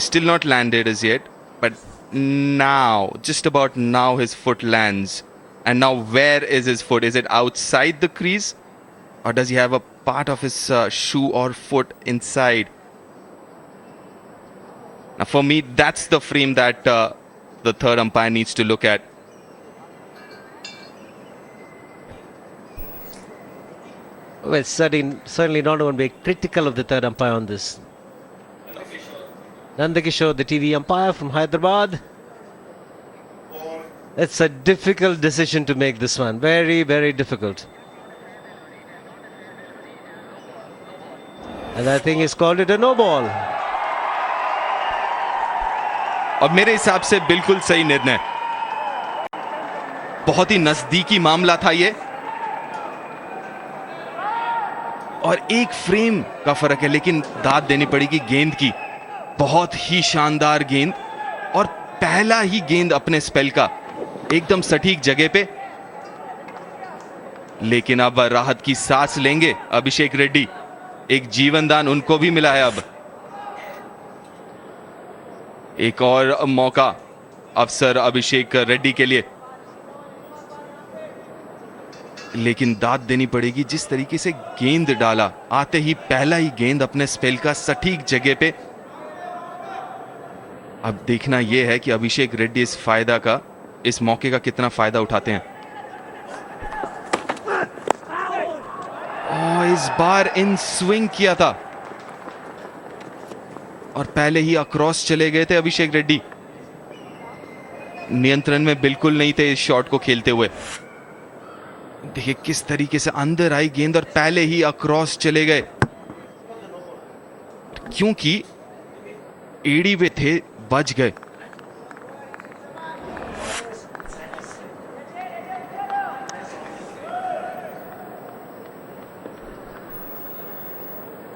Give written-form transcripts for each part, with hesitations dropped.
Still not landed as yet, but now, just about now, his foot lands. And now where is his foot? Is it outside the crease? Or does he have a part of his shoe or foot inside? Now for me, that's the frame that the third umpire needs to look at. Well, certainly not going to be critical of the third umpire on this. Nandakishore, the TV umpire from Hyderabad. It's a difficult decision to make, this one. Very, very difficult. And I think he's called it a no ball. और मेरे हिसाब से बिल्कुल सही निर्णय. बहुत ही नजदीकी मामला था ये. और एक फ्रेम का फर्क है, लेकिन दाद देनी पड़ेगी गेंद की. बहुत ही शानदार गेंद और पहला ही गेंद अपने स्पेल का एकदम सटीक जगह पे. लेकिन अब राहत की सांस लेंगे अभिषेक रेड्डी. एक जीवनदान उनको भी मिला है. अब एक और मौका, अवसर अभिषेक रेड्डी के लिए. लेकिन दाद देनी पड़ेगी, जिस तरीके से गेंद डाला, आते ही पहला ही गेंद अपने स्पेल का सटीक जगह पे. अब देखना यह है कि अभिषेक रेड्डी इस मौके का कितना फायदा उठाते हैं. इस बार इन स्विंग किया था और पहले ही अक्रॉस चले गए थे अभिषेक रेड्डी. नियंत्रण में बिल्कुल नहीं थे इस शॉट को खेलते हुए. देखिए किस तरीके से अंदर आई गेंद और पहले ही अक्रॉस चले गए, क्योंकि एड़ी पे थे, बच गए.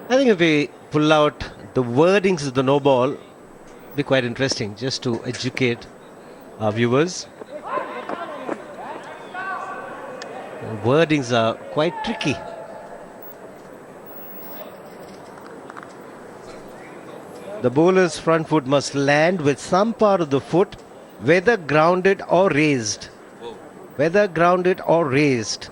I think if we pull out the wordings of the no ball, it'll be quite interesting just to educate our viewers. The wordings are quite tricky. The bowler's front foot must land with some part of the foot, whether grounded or raised. Whether grounded or raised.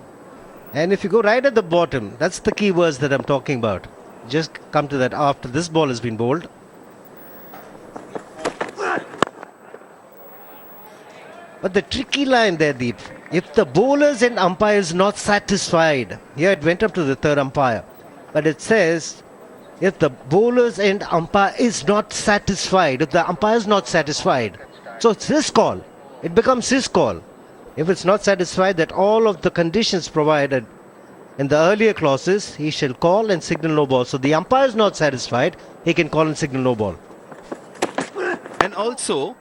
And if you go right at the bottom, that's the key words that I'm talking about. Just come to that after this ball has been bowled. But the tricky line there, Deep, if the bowlers and umpire is not satisfied, here it went up to the third umpire, but it says if the bowlers and umpire is not satisfied, if the umpire is not satisfied, so it's his call, it becomes his call. If it's not satisfied that all of the conditions provided in the earlier clauses, he shall call and signal no ball. So the umpire is not satisfied, he can call and signal no ball. And also,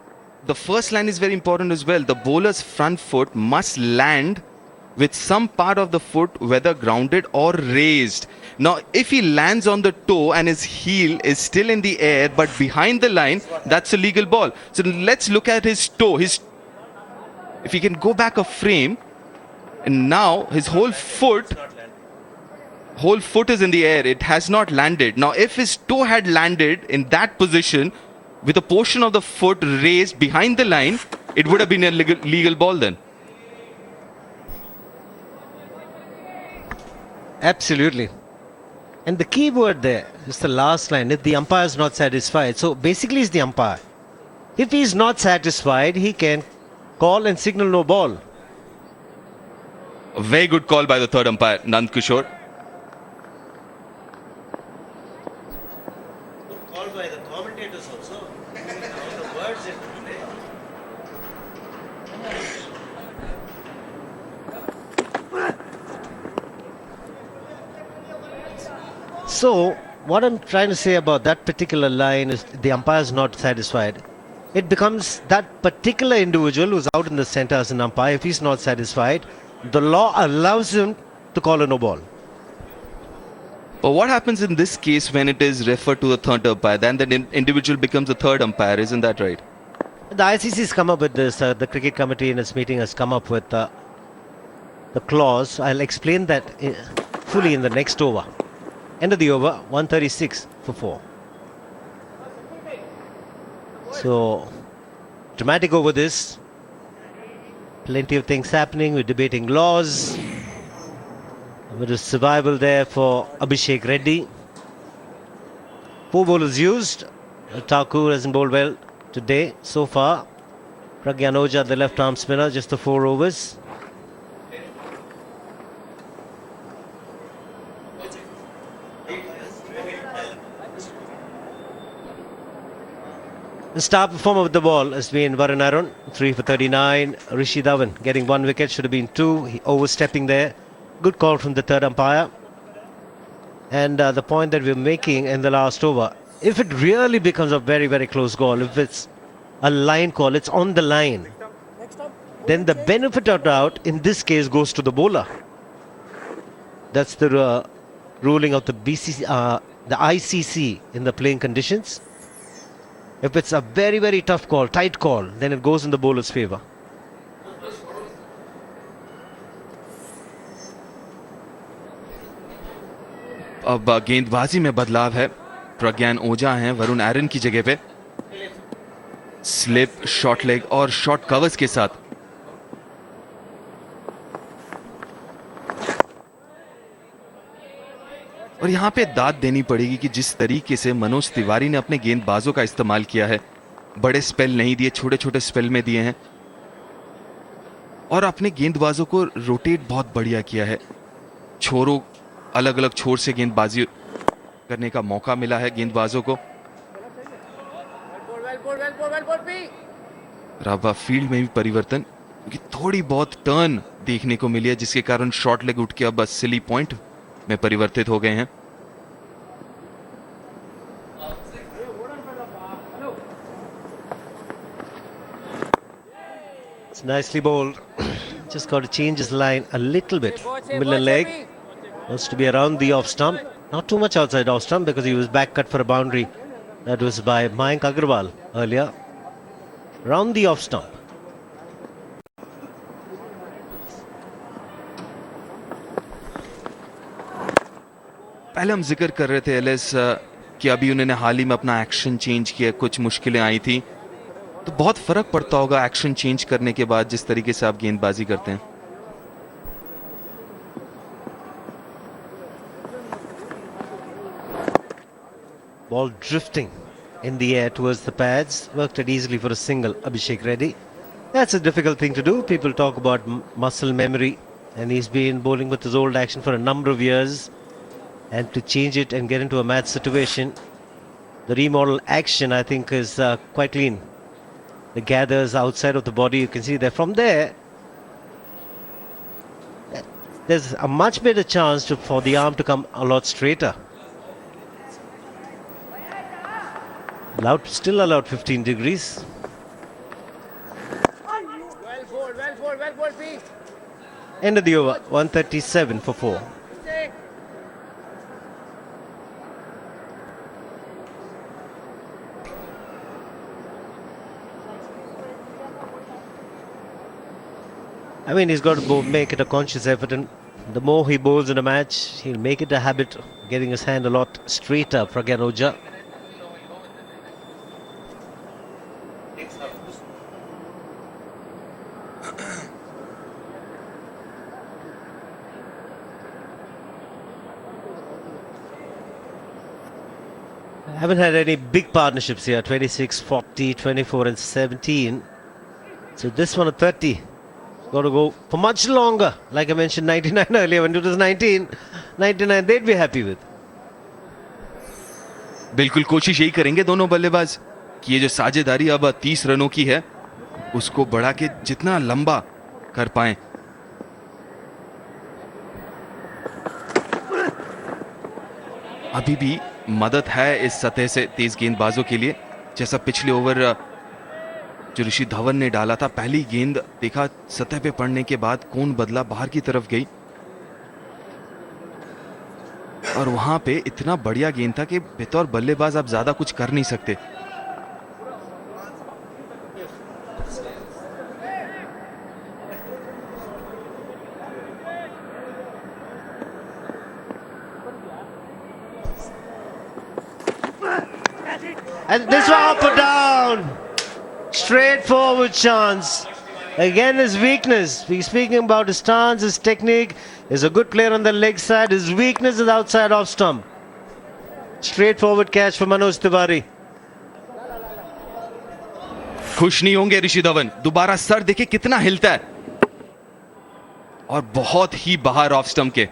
the first line is very important as well. The bowler's front foot must land with some part of the foot, whether grounded or raised. Now, if he lands on the toe and his heel is still in the air but behind the line, that's a legal ball. So let's look at his toe. If he can go back a frame, and now his whole foot is in the air. It has not landed. Now, if his toe had landed in that position with a portion of the foot raised behind the line, it would have been a legal ball then. Absolutely. And the key word there is the last line, if the umpire is not satisfied. So basically it's the umpire. If he is not satisfied, he can call and signal no ball. A very good call by the third umpire, Nand Kishore. Good call by the commentators also. All the words in So, what I'm trying to say about that particular line is the umpire is not satisfied. It becomes that particular individual who's out in the centre as an umpire. If he's not satisfied, the law allows him to call a no ball. But what happens in this case when it is referred to the third umpire? Then the individual becomes a third umpire, isn't that right? The ICC has come up with this. The cricket committee in its meeting has come up with the clause. I'll explain that fully in the next over. End of the over, 136 for 4. So, dramatic over this. Plenty of things happening. We're debating laws. A bit of survival there for Abhishek Reddy. 4 bowlers used. Thakur hasn't bowled well today so far. Pragyan Oja, the left arm spinner, just the 4 overs. The star performer with the ball has been Varun Arun, 3 for 39. Rishi Dhawan getting 1 wicket, should have been 2. He overstepping there. Good call from the third umpire. And the point that we're making in the last over, if it really becomes a very, very close goal, if it's a line call, it's on the line, then the benefit of doubt in this case goes to the bowler. That's the ruling of the ICC in the playing conditions. If it's a very, very tough call, tight call, then it goes in the bowler's favour. अब गेंदबाजी में बदलाव है. प्रज्ञान ओझा हैं वरुण आर्यन की जगह पे. Slip, short leg और शॉर्ट कवर्स के साथ. और यहां पे दाद देनी पड़ेगी कि जिस तरीके से मनोज तिवारी ने अपने गेंदबाजों का इस्तेमाल किया है, बड़े स्पेल नहीं दिए, छोटे छोटे स्पेल में दिए हैं और अपने गेंदबाजों को रोटेट बहुत बढ़िया किया है. छोरों अलग अलग छोर से गेंदबाजी करने का मौका मिला है गेंदबाजों को. रावा फील्ड में भी परिवर्तन, क्योंकि थोड़ी बहुत टर्न देखने को मिली है जिसके कारण शॉर्ट लेग उठ के अब सिली पॉइंट में परिवर्तित हो गए हैं. It's nicely bowled. Just got to change his line a little bit. Middle leg wants to be around the off stump, not too much outside off stump because he was back cut for a boundary. That was by Mayank Agarwal earlier. Round the off stump. पहले हम जिक्र कर रहे थे LS कि अभी उन्होंने हाल ही में अपना एक्शन चेंज किया, कुछ मुश्किलें आई थी, तो बहुत फर्क पड़ता होगा एक्शन चेंज करने के बाद जिस तरीके से आप गेंदबाजी करते हैं. Ball drifting in the air towards the pads. Worked it easily for a single, Abhishek Reddy. That's a difficult thing to do. People talk about muscle memory, and he's been bowling with his old action for a number of years. And to change it and get into a match situation, the remodel action I think is quite clean. The gathers outside of the body, you can see there. From there, there's a much better chance for the arm to come a lot straighter. Still allowed 15 degrees. Well bowled, Pete. End of the over, 137 for 4. I mean, he's got to make it a conscious effort, and the more he bowls in a match, he'll make it a habit of getting his hand a lot straighter. Pragyan Oja. Haven't had any big partnerships here. 26, 40, 24 and 17. So this one at 30. Got to go for much longer. Like I mentioned, 99 earlier. When it was 19, 99 they'd be happy with. बिल्कुल कोशिश यही करेंगे दोनों बल्लेबाज कि ये जो साझेदारी अब 30 रनों की है उसको बढ़ा के जितना लंबा कर पाएं. अभी भी मदद है इस सतह से तेज गेंदबाजों के लिए. जैसा पिछले ओवर जो ऋषि धवन ने डाला था, पहली गेंद देखा सतह पे पड़ने के बाद कौन बदला, बाहर की तरफ गई और वहां पे इतना बढ़िया गेंद था कि बतौर बल्लेबाज आप ज्यादा कुछ कर नहीं सकते. And this one up and down. Straightforward chance. Again, his weakness. We're speaking about his stance, his technique. He's a good player on the leg side. His weakness is outside off stump. Straightforward catch for Manoj Tiwari. खुश नहीं होंगे ऋषि धवन. दोबारा sir देखे कितना हिलता है और बहुत ही बाहर ऑफ स्टंप के.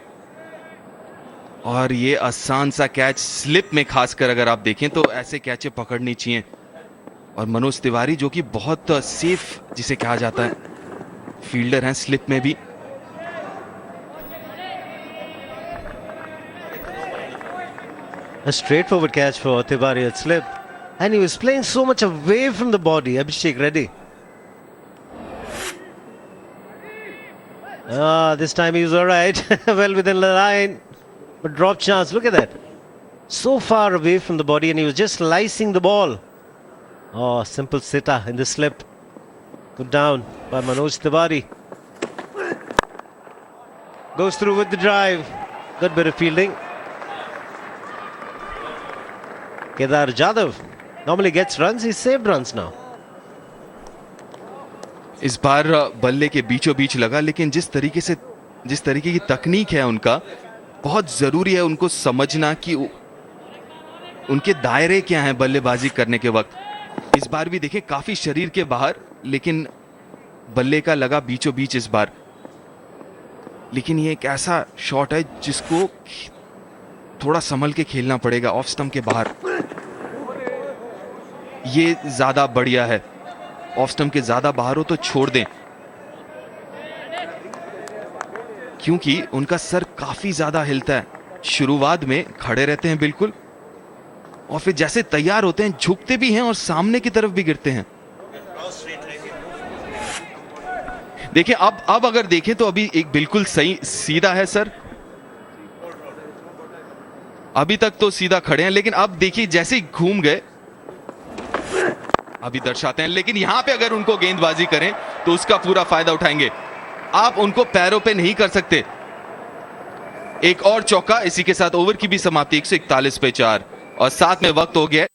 और ये आसान सा कैच स्लिप में खासकर अगर आप देखें तो ऐसे कैचे पकड़नी चाहिए. और मनोज तिवारी जो कि बहुत सेफ जिसे कहा जाता है फील्डर हैं स्लिप में भी. A straightforward catch for Tiwari at slip. And he was playing so much away from the body, Abhishek Reddy. This time he was alright. Well within the line. But drop chance, look at that. So far away from the body and he was just slicing the ball. Oh, simple sitter in the slip. Put down by Manoj Tiwari. Goes through with the drive. Good bit of fielding. Kedar Jadhav normally gets runs, he's saved runs now. इस बार बल्ले के बीचों बीच लगा, लेकिन जिस तरीके की तकनीक है उनका, बहुत जरूरी है उनको समझना कि उनके दायरे क्या हैं बल्लेबाजी करने के वक्त. इस बार भी देखें काफी शरीर के बाहर, लेकिन बल्ले का लगा बीचों बीच इस बार. लेकिन ये एक ऐसा शॉट है जिसको थोड़ा संभल के खेलना पड़ेगा. ऑफ स्टंप के बाहर ये ज्यादा बढ़िया है. ऑफ स्टंप के ज्यादा बाहर हो तो छोड़ दें, क्योंकि उनका सर काफी ज्यादा हिलता है. शुरुआत में खड़े रहते हैं बिल्कुल, और फिर जैसे तैयार होते हैं झुकते भी हैं और सामने की तरफ भी गिरते हैं. देखिए अब अगर देखें तो अभी एक बिल्कुल सही सीधा है सर. अभी तक तो सीधा खड़े हैं, लेकिन अब देखिए जैसे ही घूम गए अभी दर्शाते हैं. लेकिन यहां पे अगर उनको गेंदबाजी करें तो उसका पूरा फायदा उठाएंगे. आप उनको पैरों पे नहीं कर सकते. एक और चौका, इसी के साथ ओवर की भी समाप्ति. 141 पे 4 और साथ में वक्त हो गया.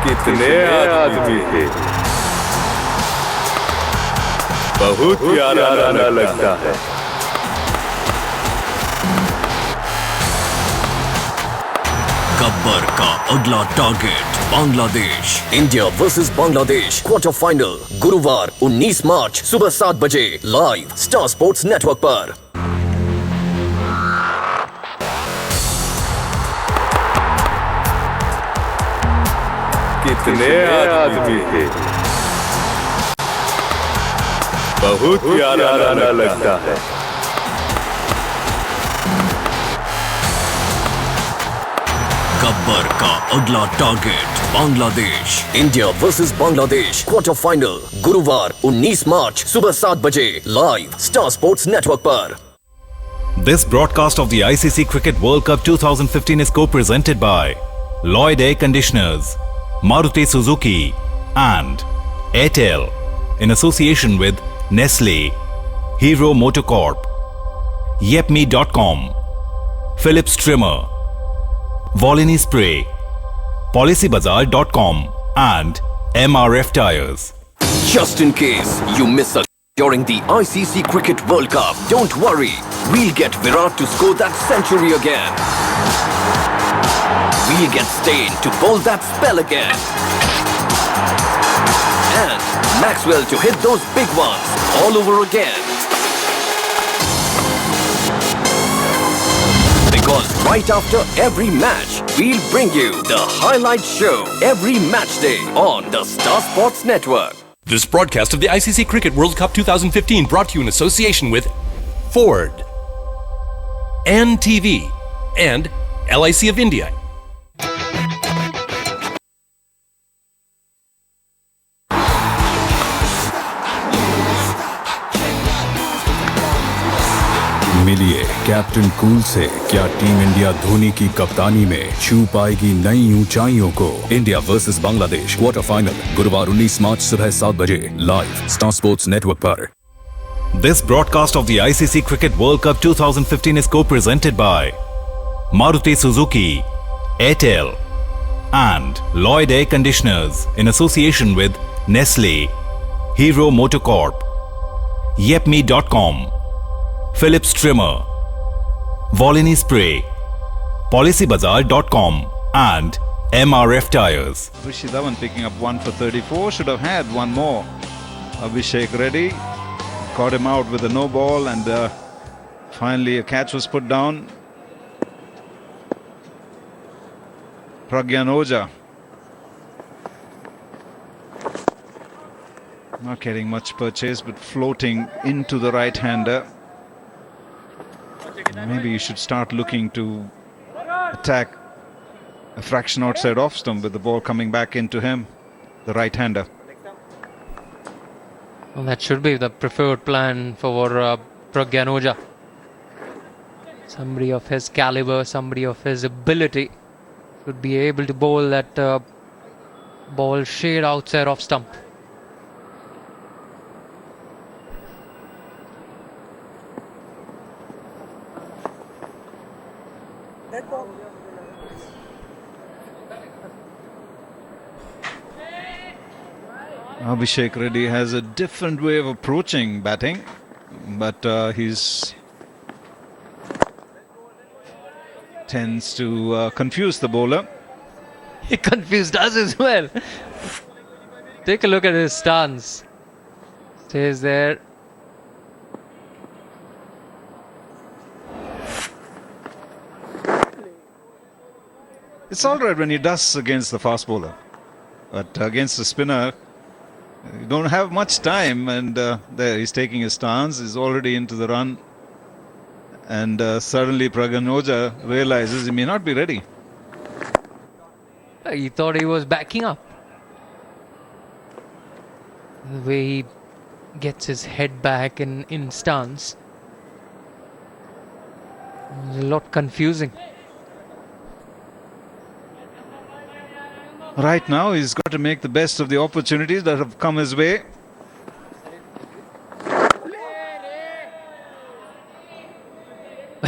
कितने आदमी थे, बहुत प्यारा लगता है. गब्बर का अगला target Bangladesh. India versus Bangladesh quarter final गुरुवार 19 मार्च सुबह 7 बजे लाइव स्टार स्पोर्ट्स नेटवर्क पर. कितने आदमी थे, बहुत प्यारा लगता है. गब्बर का अगला target Bangladesh. India versus Bangladesh quarter final गुरुवार 19 मार्च सुबह 7 बजे लाइव स्टार स्पोर्ट्स नेटवर्क पर. This broadcast of the ICC Cricket World Cup 2015 is co-presented by Lloyd Air Conditioners, Maruti Suzuki and Airtel in association with Nestle, Hero Motocorp, Yepme.com, Philips Trimmer, Volini Spray, PolicyBazaar.com and MRF Tires. Just in case you miss a during the ICC Cricket World Cup, don't worry. We'll get Virat to score that century again. We'll get Steyn to bowl that spell again. And Maxwell to hit those big ones all over again. Because right after every match, we'll bring you the highlight show every match day on the Star Sports Network. This broadcast of the ICC Cricket World Cup 2015 brought to you in association with Ford, NTV, and LIC of India. मिलिए captain cool से, क्या team India Dhoni की कप्तानी में छू पाएगी नई ऊंचाइयों को. India versus Bangladesh quarter final गुरुवार 19 मार्च सुबह 7 बजे लाइव स्टार स्पोर्ट्स नेटवर्क पर. This broadcast of the ICC Cricket World Cup 2015 is co-presented by Maruti Suzuki, Airtel, and Lloyd Air Conditioners in association with Nestle, Hero Motorcorp, Yepme.com, Philips Trimmer, Volini Spray, PolicyBazaar.com, and MRF Tires. Rishi Dhawan picking up 1 for 34, should have had one more. Abhishek Reddy caught him out with a no ball, and finally a catch was put down. Pragyan Oja not getting much purchase, but floating into the right-hander. Maybe you should start looking to attack a fraction outside off stump with the ball coming back into him, the right-hander. Well, that should be the preferred plan for Pragyan Oja. Somebody of his caliber, somebody of his ability should be able to bowl that ball shade outside off stump. Abhishek Reddy has a different way of approaching batting, but he's tends to confuse the bowler. He confused us as well. Take a look at his stance. Stays there. It's all right when he does against the fast bowler, but against the spinner, you don't have much time, and there he's taking his stance. He's already into the run, and suddenly Pragyan Oja realizes he may not be ready. He thought he was backing up. The way he gets his head back in stance, it was a lot confusing. Right now, he's got to make the best of the opportunities that have come his way.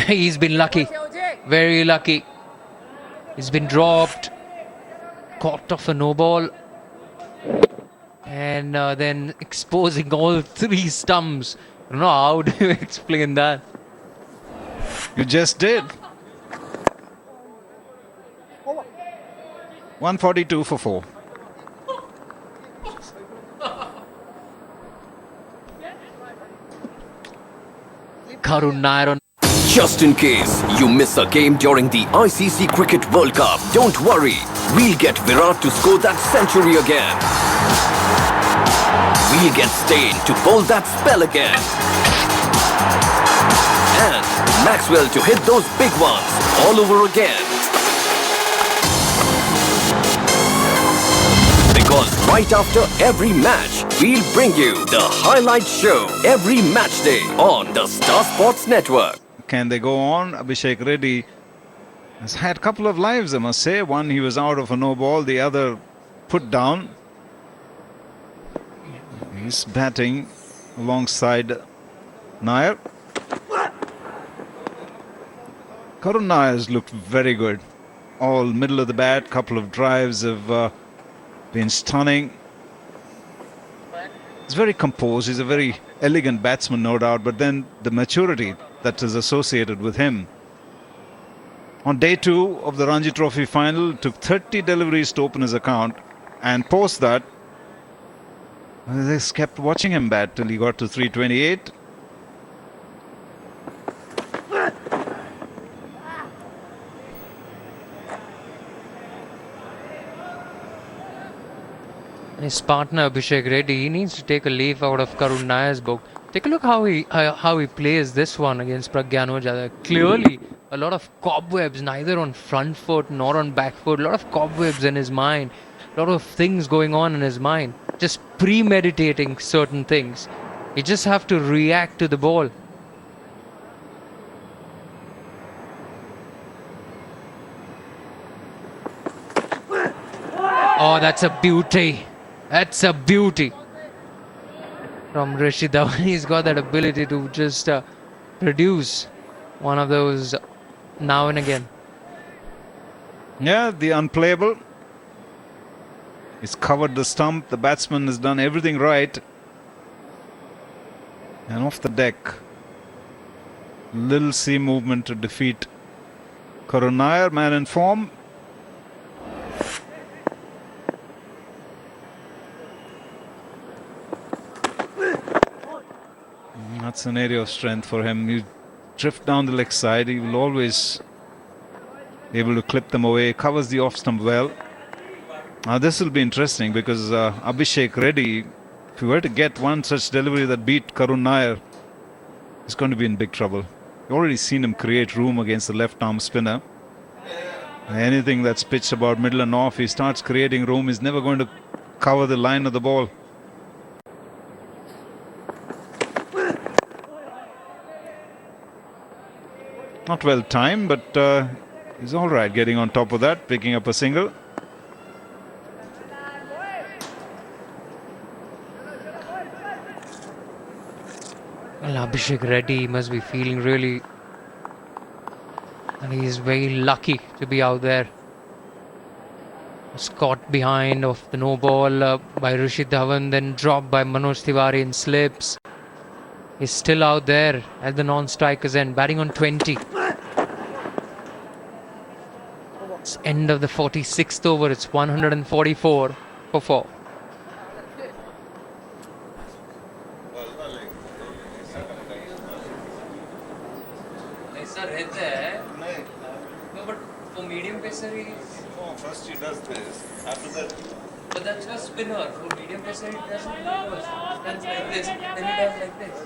He's been lucky, very lucky. He's been dropped, caught off a no ball, and then exposing all three stumps. I don't know how do you explain that. You just did. 142 for 4. Karun Nair on. Just in case you miss a game during the ICC Cricket World Cup, don't worry. We'll get Virat to score that century again. We'll get Steyn to bowl that spell again. And Maxwell to hit those big ones all over again. Because right after every match, we'll bring you the highlight show every match day on the Star Sports Network. Can they go on? Abhishek Reddy has had a couple of lives, I must say. One, he was out of a no ball, the other put down. He's batting alongside Nair. Karun Nair's looked very good. All middle of the bat, couple of drives have been stunning. He's very composed. He's a very elegant batsman, no doubt, but then the maturity that is associated with him. On day 2 of the Ranji Trophy final, took 30 deliveries to open his account, and post that, they just kept watching him bat till he got to 328. His partner Abhishek Reddy, he needs to take a leaf out of Karun Nair's book. Take a look how he plays this one against Pragyan Oja. Clearly a lot of cobwebs, neither on front foot nor on back foot. A lot of cobwebs in his mind. A lot of things going on in his mind. Just premeditating certain things. You just have to react to the ball. Oh, that's a beauty. That's a beauty. From Rishi Dhawan, he's got that ability to just produce one of those now and again. Yeah, the unplayable. He's covered the stump. The batsman has done everything right. And off the deck, little sea movement to defeat Karun Nair, man in form. That's an area of strength for him. You drift down the leg side, he will always be able to clip them away. Covers the off stump well. Now this will be interesting because Abhishek Reddy, if you were to get one such delivery that beat Karun Nair, he's going to be in big trouble. You've already seen him create room against the left arm spinner. Anything that's pitched about middle and off, he starts creating room. He's never going to cover the line of the ball. Not well timed, but he's all right getting on top of that, picking up a single. Well, Abhishek Reddy must be feeling really, and he is very lucky to be out there. Was caught behind of the no ball by Rashid Dhawan, then dropped by Manoj Tiwari in slips. He's still out there at the non-strikers end, batting on 20. It's end of the 46th over. It's 144 for 4. But for medium pacer, first he does this. After that, but that's a spinner. For medium pacer, he doesn't do this. Stands like this, then he does like this.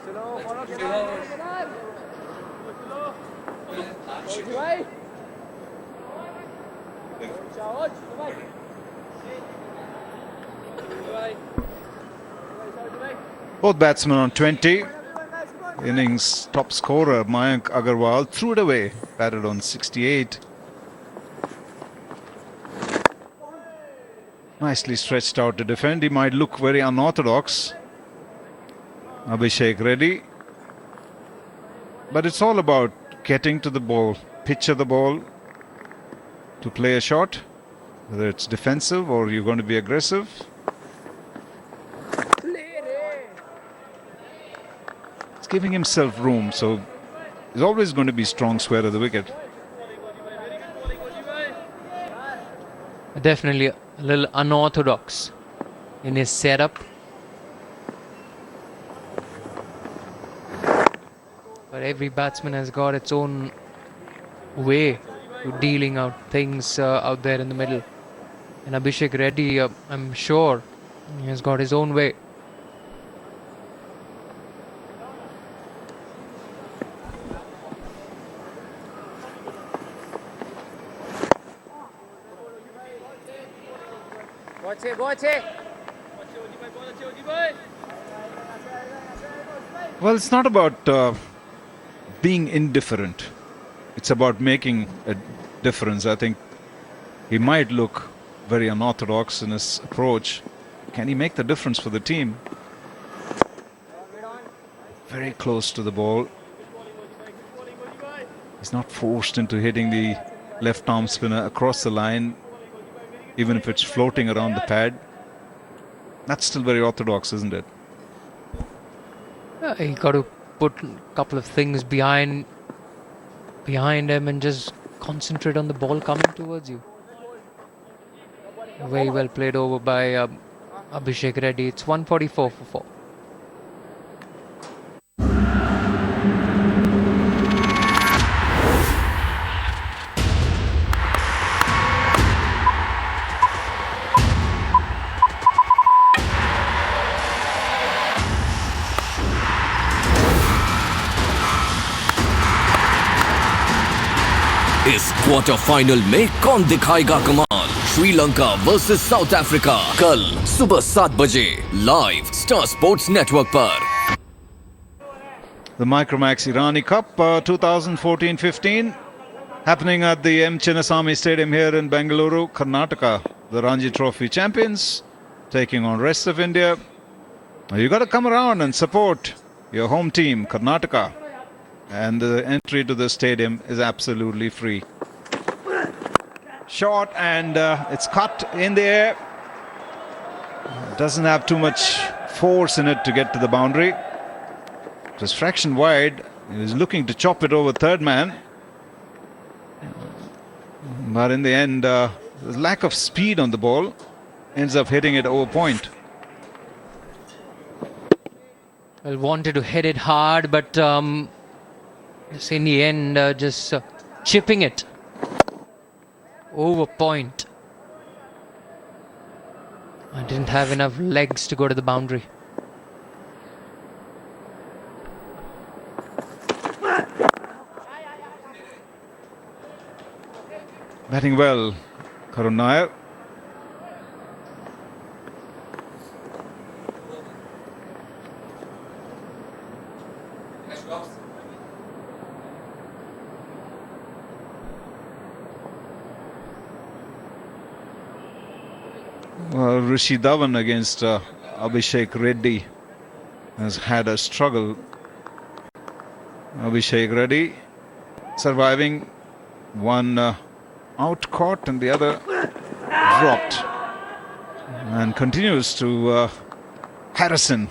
Both batsmen on 20. Innings top scorer Mayank Agarwal threw it away, batted on 68. Nicely stretched out to defend. He might look very unorthodox, Abhishek Reddy, but it's all about getting to the ball, picture the ball to play a shot, whether it's defensive or you're going to be aggressive. He's giving himself room, so he's always going to be strong square of the wicket. Definitely a little unorthodox in his setup. But every batsman has got its own way to dealing out things out there in the middle. And Abhishek Reddy, I'm sure, he has got his own way. Well, it's not about being indifferent. It's about making a difference. I think he might look very unorthodox in his approach. Can he make the difference for the team? Very close to the ball. He's not forced into hitting the left arm spinner across the line, even if it's floating around the pad. That's still very orthodox, isn't it? You got to put a couple of things behind him and just concentrate on the ball coming towards you. Very well played over by Abhishek Reddy. It's 144 for 4. इस quarter final में कौन दिखाएगा कमाल? Sri Lanka versus south Africa कल सुबह 7 बजे live star sports network पर। The Micromax Irani Cup 2014-15 happening at the M. Chinnasamy Stadium here in Bengaluru, Karnataka. The Ranji Trophy champions taking on rest of India. Now you got to come around and support your home team, Karnataka. And the entry to the stadium is absolutely free. shot, and it's cut in the air. Doesn't have too much force in it to get to the boundary. It was fraction wide. He was looking to chop it over third man, but in the end, the lack of speed on the ball ends up hitting it over point. Well, wanted to hit it hard, but just in the end, just chipping it over point. I didn't have enough legs to go to the boundary. Batting well, Karun Nair. Rishi Dhawan against Abhishek Reddy has had a struggle. Abhishek Reddy surviving, one out caught and the other dropped, and continues to Harrison.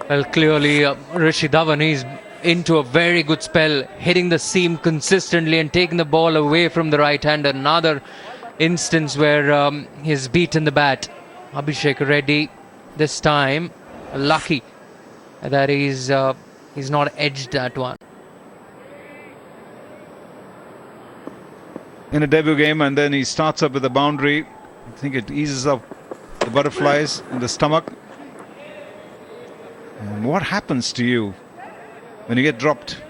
Well, clearly Rishi Dhawan is into a very good spell, hitting the seam consistently and taking the ball away from the right hander. Another instance where he's beaten the bat. Abhishek Reddy this time lucky that he's not edged that one. In a debut game, and then he starts up with a boundary. I think it eases up the butterflies in the stomach. And what happens to you when you get dropped?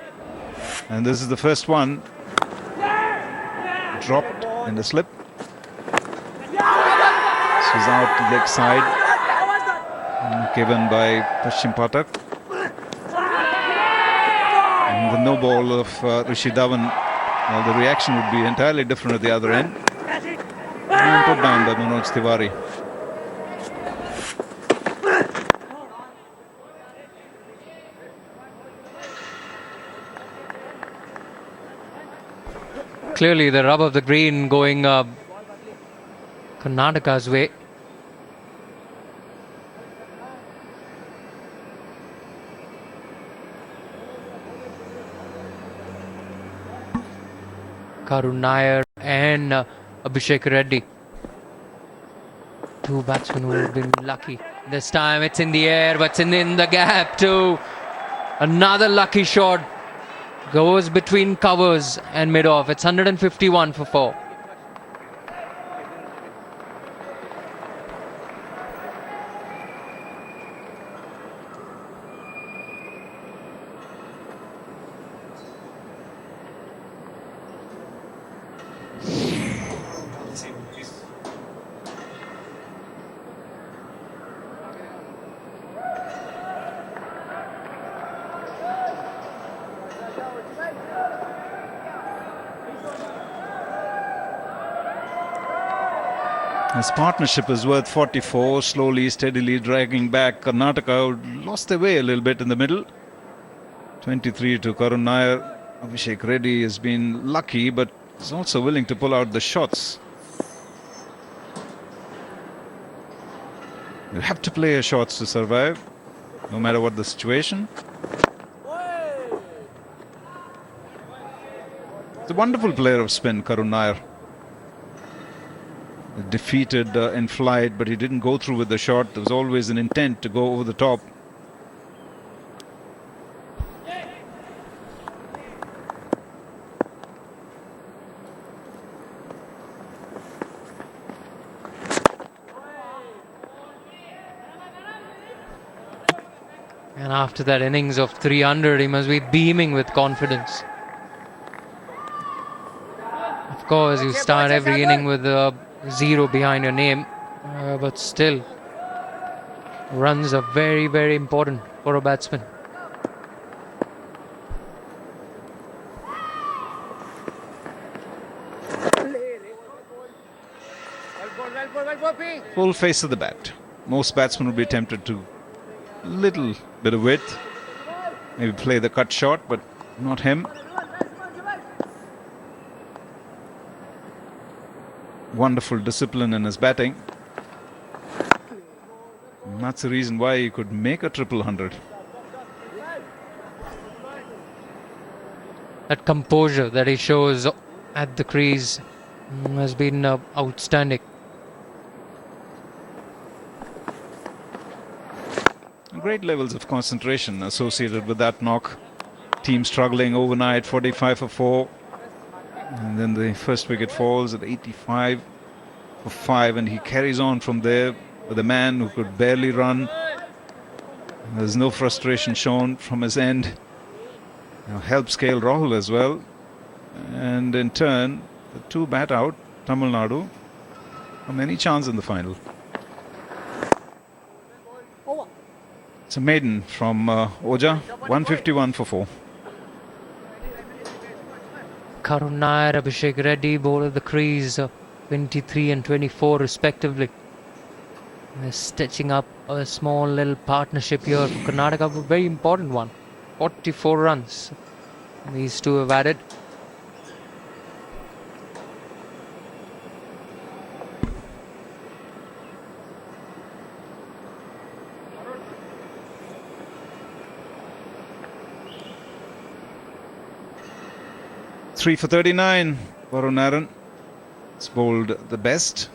And this is the first one. Dropped in the slip. She's out leg side. Given by Pashchim Pathak. And the no ball of Rishi Dhawan. Well, the reaction would be entirely different at the other end. And put down by Manoj Tiwari. Clearly the rub of the green going Karnataka's way. Karun Nair and Abhishek Reddy. Two batsmen who have been lucky. This time it's in the air, but it's in the gap too. Another lucky shot. Goes between covers and mid-off. It's 151 for 4. His partnership is worth 44, slowly, steadily dragging back. Karnataka lost their way a little bit in the middle. 23 to Karun Nair. Abhishek Reddy has been lucky, but is also willing to pull out the shots. You have to play your shots to survive, no matter what the situation. He's a wonderful player of spin, Karun Nair. Defeated in flight, but he didn't go through with the shot. There was always an intent to go over the top. And after that innings of 300, he must be beaming with confidence. Of course, you start every inning with a 0 behind your name, but still, runs are very, very important for a batsman. Full face of the bat. Most batsmen would be tempted to little bit of width, maybe play the cut shot, but not him. wonderful discipline in his batting. And that's the reason why he could make a triple hundred. That composure that he shows at the crease has been outstanding. Great levels of concentration associated with that knock. Team struggling overnight, 45 for 4. And then the first wicket falls at 85 for 5. And he carries on from there with a man who could barely run. There's no frustration shown from his end. Helps KL Rahul as well. And in turn, the two bat out Tamil Nadu from any chance in the final. It's a maiden from Oja, 151 for 4. Karun Nair, Abhishek Reddy bowl at the crease, 23 and 24 respectively. They're stitching up a small little partnership here for Karnataka, a very important one. 44 runs these two have added. Three for 39. Karun Nair has bowled the best.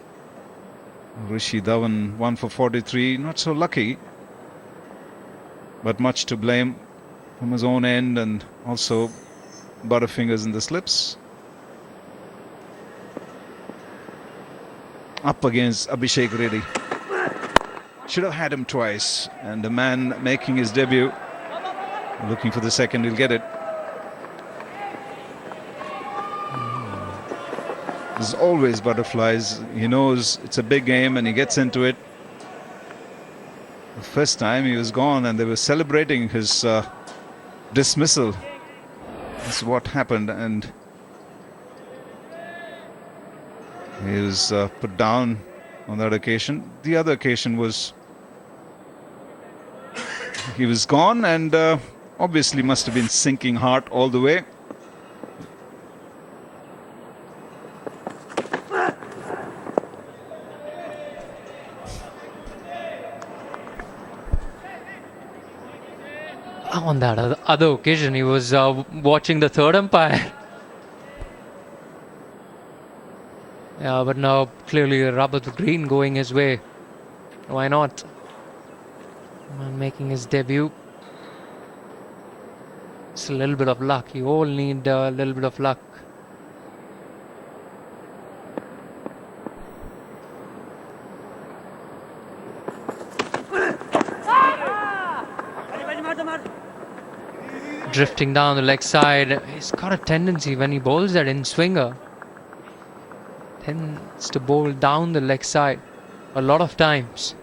Rishi Dhawan 1 for 43. Not so lucky, but much to blame from his own end, and also butterfingers in the slips. Up against Abhishek Reddy. Should have had him twice, and the man making his debut, looking for the second, he'll get it. There's always butterflies. He knows it's a big game and he gets into it. The first time he was gone and they were celebrating his dismissal. That's what happened, and he was put down on that occasion. The other occasion was he was gone, and obviously must have been sinking heart all the way. On that other occasion, he was watching the third umpire. Yeah, but now clearly a rubber to green going his way. Why not? Man making his debut. It's a little bit of luck. You all need a little bit of luck. Drifting down the leg side. He's got a tendency when he bowls that in swinger, tends to bowl down the leg side a lot of times.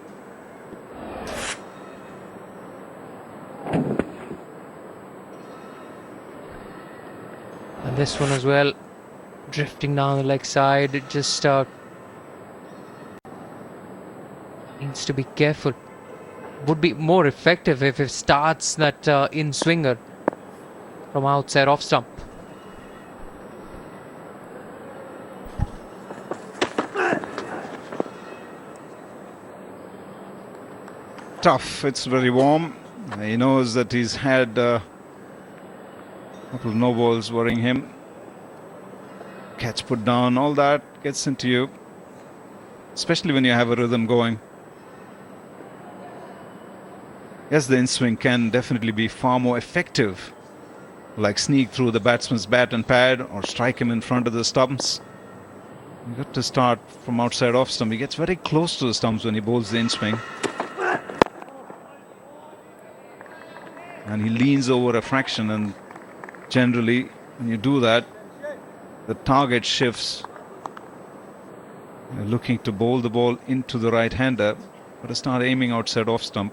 And this one as well, drifting down the leg side. It just needs to be careful. Would be more effective if it starts that in swinger from outside off stump. Tough. It's very warm. He knows that he's had a couple of no balls worrying him. Catch put down, all that gets into you, especially when you have a rhythm going. Yes, the in-swing can definitely be far more effective, like sneak through the batsman's bat and pad or strike him in front of the stumps. You got to start from outside off stump. He gets very close to the stumps when he bowls the in-swing. And he leans over a fraction, and generally when you do that, the target shifts. You're looking to bowl the ball into the right-hander, but to start aiming outside off stump.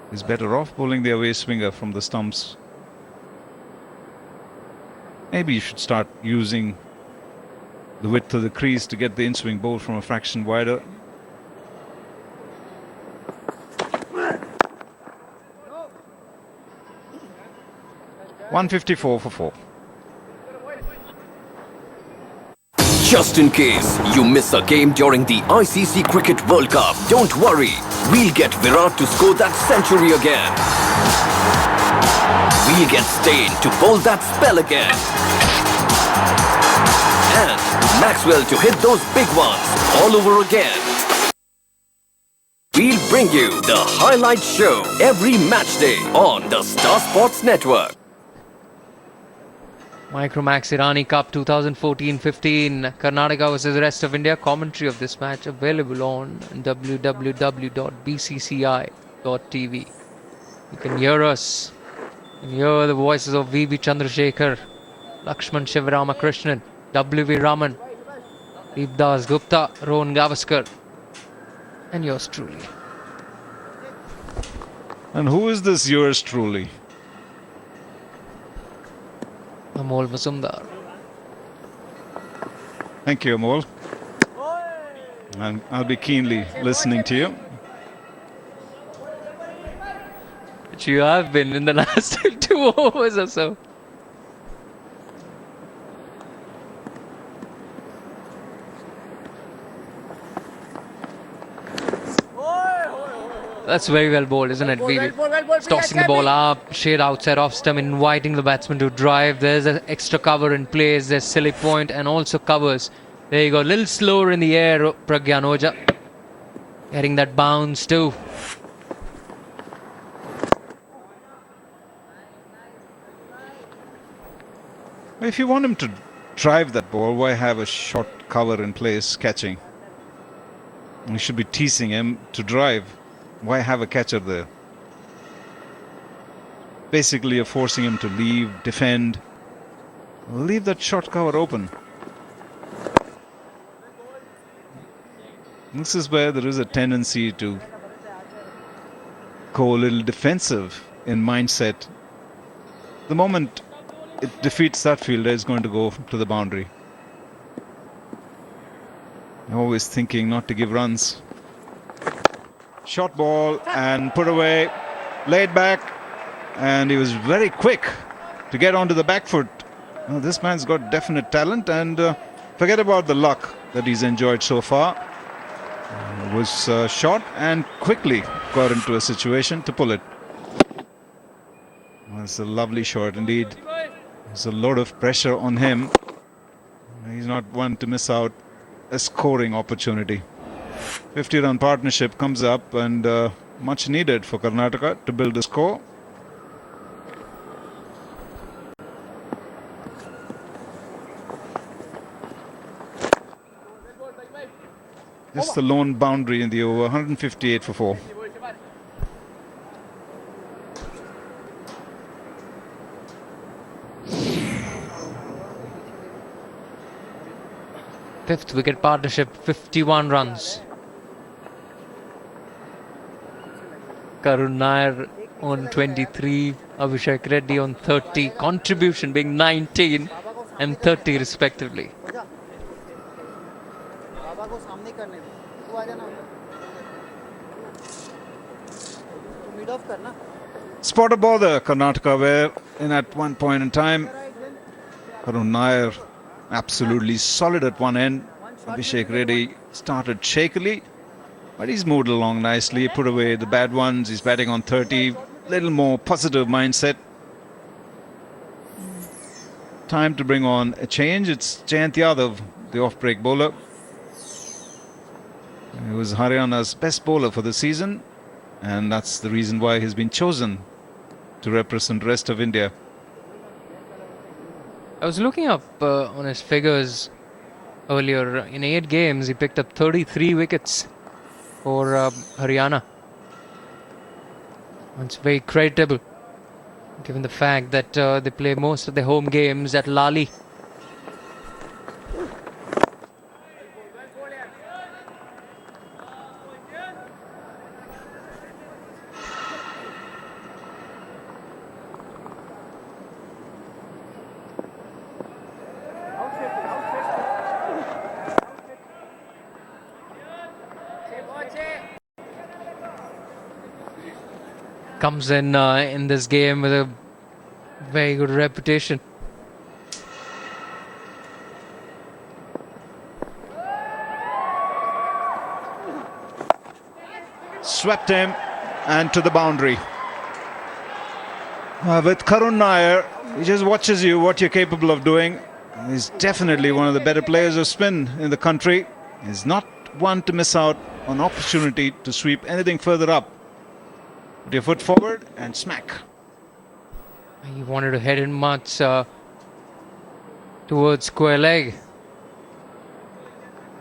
He's better off bowling the away swinger from the stumps. Maybe you should start using the width of the crease to get the in-swing bowl from a fraction wider. Just in case you miss a game during the ICC Cricket World Cup, don't worry. We'll get Virat to score that century again. We'll get Steyn to bowl that spell again. And Maxwell to hit those big ones all over again. We'll bring you the highlight show every match day on the Star Sports Network. Micromax Irani Cup 2014-15. Karnataka versus the rest of India. Commentary of this match available on www.bcci.tv. You can hear us. You can hear the voices of V.B. Chandrushekar, Lakshman Shivaramakrishnan, W.V. Raman, Deepdas Gupta, Rohan Gavaskar, and yours truly. And who is this yours truly? Amol Mazumdar. Thank you, Amol. And I'll be keenly listening to you. Which you have been in the last 2 overs or so. That's very well bowled, isn't it? Tossing the ball up, shade outside off stump, inviting the batsman to drive. There's an extra cover in place. There's silly point and also covers. There you go. A little slower in the air, Pragyan Ojha. Getting that bounce too. If you want him to drive that ball, why have a short cover in place catching? You should be teasing him to drive. Why have a catcher there? Basically, you're forcing him to leave, defend. Leave that short cover open. This is where there is a tendency to go a little defensive in mindset. The moment it defeats that fielder, it's going to go to the boundary. Always thinking not to give runs. Short ball and put away, laid back, and he was very quick to get onto the back foot. Well, this man's got definite talent, and forget about the luck that he's enjoyed so far. Was shot and quickly got into a situation to pull it. That's a lovely shot indeed. There's a lot of pressure on him. He's not one to miss out a scoring opportunity. 50-run partnership comes up, and much needed for Karnataka to build a score. It's the lone boundary in the over, 158 for 4. Fifth wicket partnership, 51 runs. Karun Nair on 23, Abhishek Reddy on 30. Contribution being 19 and 30 respectively. Spot a bother, Karnataka were in at one point in time. Karun Nair absolutely solid at one end. Abhishek Reddy started shakily, but he's moved along nicely. He put away the bad ones. He's batting on 30. Little more positive mindset. Time to bring on a change. It's Jayant Yadav, the off-break bowler. He was Haryana's best bowler for the season, and that's the reason why he's been chosen to represent the rest of India. I was looking up on his figures earlier. In 8 games, he picked up 33 wickets for Haryana. It's very creditable, given the fact that they play most of their home games at Lali. Comes in this game with a very good reputation. swept him and to the boundary. With Karun Nair, he just watches you, what you're capable of doing. He's definitely one of the better players of spin in the country. He's not one to miss out on opportunity to sweep anything further up. Put your foot forward and smack. He wanted to head in much towards square leg.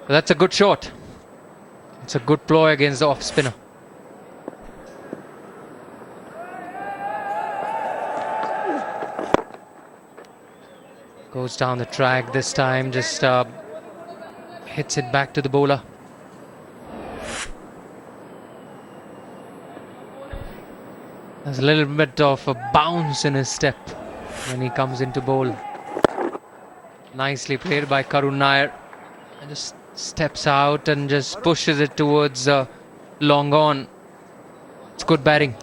But that's a good shot. It's a good ploy against the off spinner. Goes down the track this time, just hits it back to the bowler. There's a little bit of a bounce in his step when he comes into bowl. Nicely played by Karun Nair. And just steps out and just pushes it towards long on. It's good batting.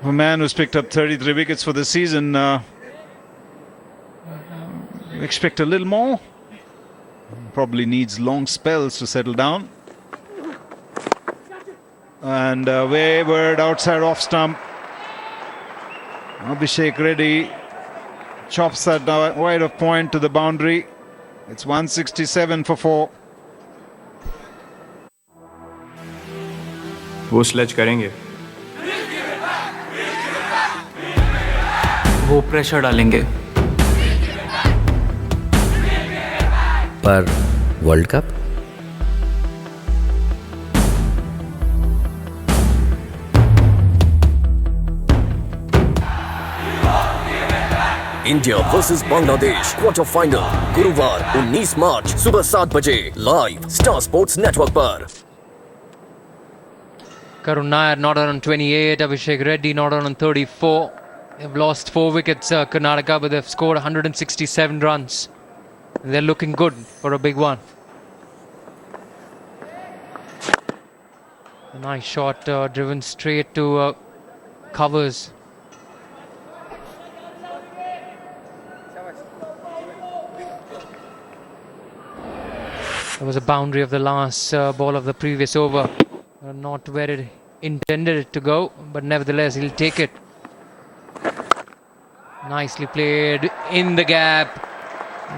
A man who's picked up 33 wickets for the season. Expect a little more. Probably needs long spells to settle down. And wayward outside off stump. Abhishek Reddy chops that wide of point to the boundary. It's 167 for 4. वो sledge करेंगे, वो pressure डालेंगे, पर world cup India versus Bangladesh quarter final गुरुवार 19 मार्च सुबह 7 बजे live star sports network पर। Karun Nair not on 28, Abhishek Reddy not on 34. They've lost 4 wickets, Karnataka, but they've scored 167 runs. And they're looking good for a big one. A nice shot driven straight to covers. There was a boundary of the last ball of the previous over. Not where it intended it to go, but nevertheless he'll take it. Nicely played in the gap.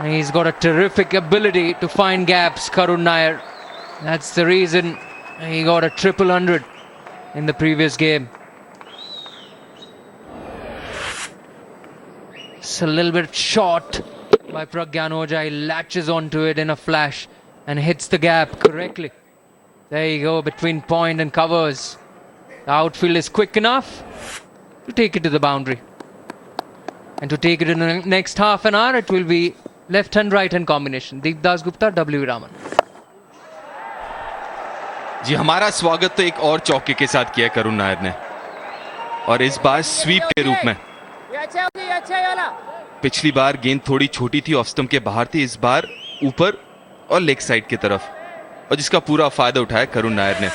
He's got a terrific ability to find gaps, Karun Nair. That's the reason he got a 100 in the previous game. It's a little bit short by Pragyanoja. He latches onto it in a flash and hits the gap correctly. There you go, between point and covers. The outfield is quick enough to take it to the boundary. And to take it in the next half an hour, it will be left hand right hand combination. Deep Das Gupta, W. Raman. जी हमारा स्वागत तो एक और चौके के साथ किया करुण नायर ने, और इस बार स्वीप के रूप में। पिछली बार गेंद थोड़ी छोटी थी, ऑफ स्टंप के बाहर थी, इस बार ऊपर और लेग साइड की तरफ, और जिसका पूरा फायदा उठाया करुण नायर ने।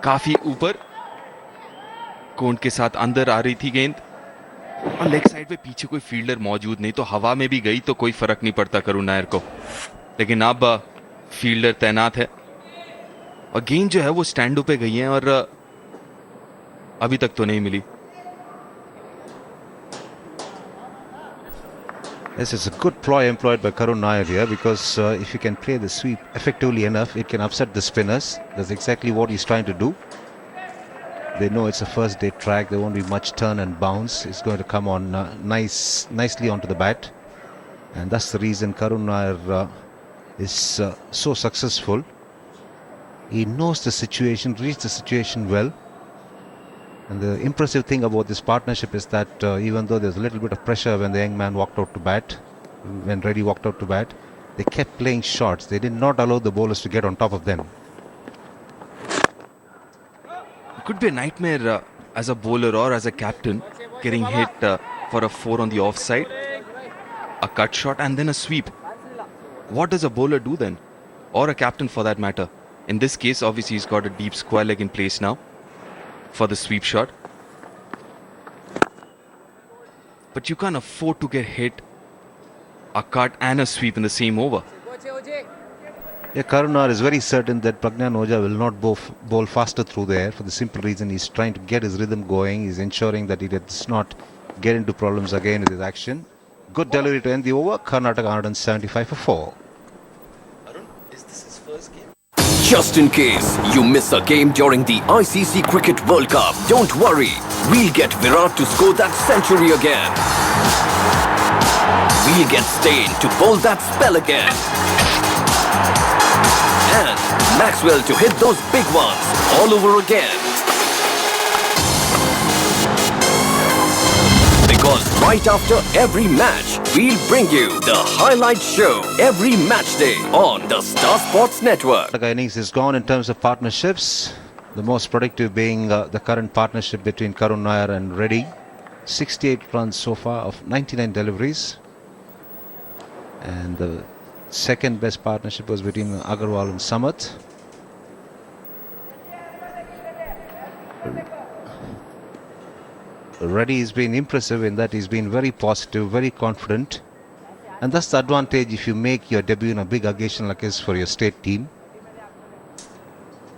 काफी ऊपर कोंड के साथ अंदर आ रही थी गेंद, और लेग साइड पे पीछे कोई फील्डर मौजूद नहीं, तो हवा में भी गई तो कोई फर्क नहीं पड़ता करुण नायर को। लेकिन अब फील्डर तैनात है और गेंद जो है वो स्टैंड पे गई है और अभी तक तो नहीं मिली। This is a good ploy employed by Karun Nair here, because if you can play the sweep effectively enough, it can upset the spinners. That's exactly what he's trying to do. They know it's a first day track, there won't be much turn and bounce. It's going to come on nicely onto the bat, and that's the reason Karun Nair is so successful. He knows the situation, reads the situation well. And the impressive thing about this partnership is that even though there's a little bit of pressure when the young man walked out to bat, when Reddy walked out to bat, they kept playing shots. They did not allow the bowlers to get on top of them. It could be a nightmare as a bowler or as a captain, getting hit for a 4 on the offside, a cut shot and then a sweep. What does a bowler do then? Or a captain for that matter? In this case, obviously he's got a deep square leg in place now for the sweep shot. but you can't afford to get hit, a cut and a sweep in the same over. Yeah, Karun Nair is very certain that Pragyan Oja will not bowl faster through the air for the simple reason he's trying to get his rhythm going. He's ensuring that he does not get into problems again with his action. Good delivery to end the over. Karnataka 175 for 4. Is this his first game? Just in case you miss a game during the ICC Cricket World Cup, don't worry. We'll get Virat to score that century again. We'll get Steyn to bowl that spell again. And Maxwell to hit those big ones all over again. Because right after every match, we'll bring you the highlight show every match day on the Star Sports Network. The innings is gone in terms of partnerships. The most productive being the current partnership between Karun Nair and Reddy. 68 runs so far of 99 deliveries. And the second best partnership was between Agarwal and Samarth. Reddy has been impressive in that he's been very positive, very confident. And that's the advantage if you make your debut in a big occasion like this for your state team.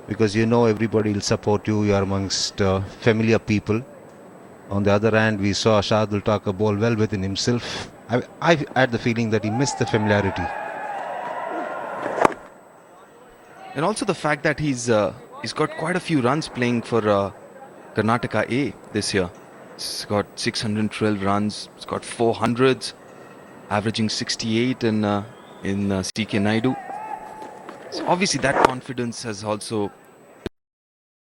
Because you know everybody will support you, you are amongst familiar people. On the other hand, we saw Sharath bowl well within himself. I had the feeling that he missed the familiarity. And also the fact that he's got quite a few runs playing for Karnataka A this year. He's got 612 runs. He's got 400s, averaging 68 in CK Naidu. So obviously that confidence has also